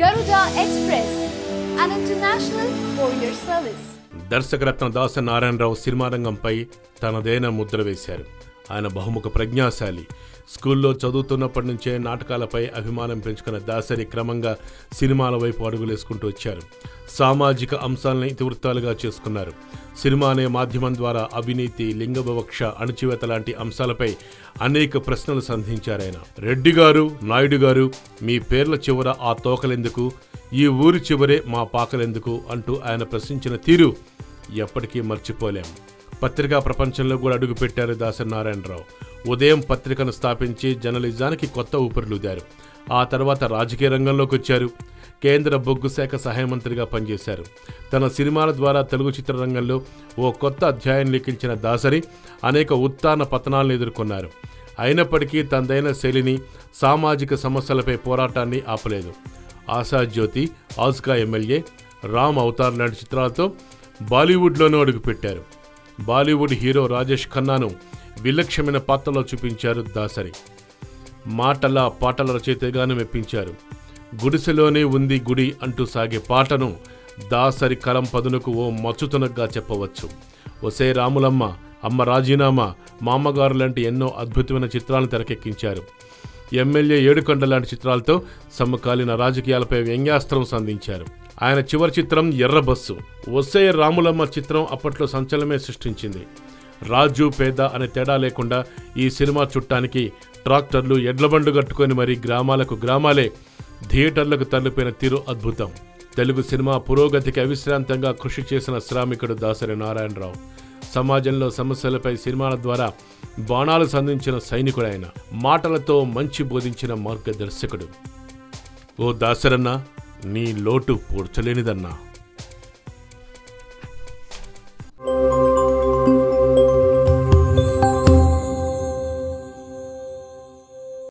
Garuda Express, an international courier service. దర్శకరత్న Dasari Narayana Rao cinema రంగంపై తనదైన ముద్ర వేశారు. ఆయన బహుముఖ ప్రజ్ఞాశాలి. స్కూల్లో చదువుతున్నప్పటి నుంచే నాటకాలపై అభిమానం పెంచుకున్న దాసరి క్రమంగా సినిమాల వైపు అడుగులేసుకుంటూ వచ్చారు. సామాజిక అంశాలను ఇతివృత్తాలుగా చేసుకున్నారు. సినిమా అనే మాధ్యమం ద్వారా అవినీతి, లింగ వివక్ష, అణచివేత లాంటి అంశాలపై అనేక ప్రశ్నలు సంధించారాయన. రెడ్డి గారు, నాయుడు గారు, మీ పేర్ల చివర ఆ తోకలెందుకు, ఈ ఊరి చివరే మా పాకలెందుకు అంటూ ఆయన ప్రశ్నించిన తీరు ఎప్పటికీ మర్చిపోలేం. పత్రికా ప్రపంచంలో కూడా అడుగుపెట్టారు దాసరి నారాయణరావు. ఉదయం పత్రికను స్థాపించి జర్నలిజానికి కొత్త ఊపిరులూదారు. ఆ తర్వాత రాజకీయ రంగంలోకి వచ్చారు. కేంద్ర బొగ్గు శాఖ సహాయ మంత్రిగా పనిచేశారు. తన సినిమాల ద్వారా తెలుగు చిత్రరంగంలో ఓ కొత్త అధ్యాయం లిఖించిన దాసరి అనేక ఉత్థాన పతనాలను ఎదుర్కొన్నారు. అయినప్పటికీ తనదైన శైలిని, సామాజిక సమస్యలపై పోరాటాన్ని ఆపలేదు. ఆశాజ్యోతి, ఆస్కా ఎమ్మెల్యే, రామ్ అవతార్ లాంటి చిత్రాలతో బాలీవుడ్లోనూ అడుగుపెట్టారు. బాలీవుడ్ హీరో రాజేష్ ఖన్నాను విలక్షణమైన పాత్రలో చూపించారు దాసరి. మాటల పాటల రచయితగాను మెప్పించారు. గుడిసెలోనే ఉంది గుడి అంటూ సాగే పాటను దాసరి కలం పదునుకు ఓ మచ్చుతునగ్గా చెప్పవచ్చు. ఒసే రాములమ్మ, అమ్మ రాజీనామా, మామ్మగారు లాంటి ఎన్నో అద్భుతమైన చిత్రాలను తెరకెక్కించారు. ఎమ్మెల్యే ఏడుకొండ లాంటి చిత్రాలతో సమకాలీన రాజకీయాలపై వ్యంగ్యాస్త్రం సంధించారు. ఆయన చివరి చిత్రం ఎర్రబస్సు. ఒసే రాములమ్మ చిత్రం అప్పట్లో సంచలనమే సృష్టించింది. రాజు పేద అనే తేడా లేకుండా ఈ సినిమా చుట్టానికి ట్రాక్టర్లు, ఎడ్లబండు కట్టుకొని మరీ గ్రామాలకు గ్రామాలే థియేటర్లకు తరలిపోయిన తీరు అద్భుతం. తెలుగు సినిమా పురోగతికి అవిశ్రాంతంగా కృషి చేసిన శ్రామికుడు దాసరి నారాయణరావు. సమాజంలో సమస్యలపై సినిమాల ద్వారా బాణాలు సంధించిన సైనికుడైన, మాటలతో మంచి బోధించిన మార్గదర్శకుడు. ఓ దాసరన్నా, నీ లోటు పూడ్చలేనిదన్నా.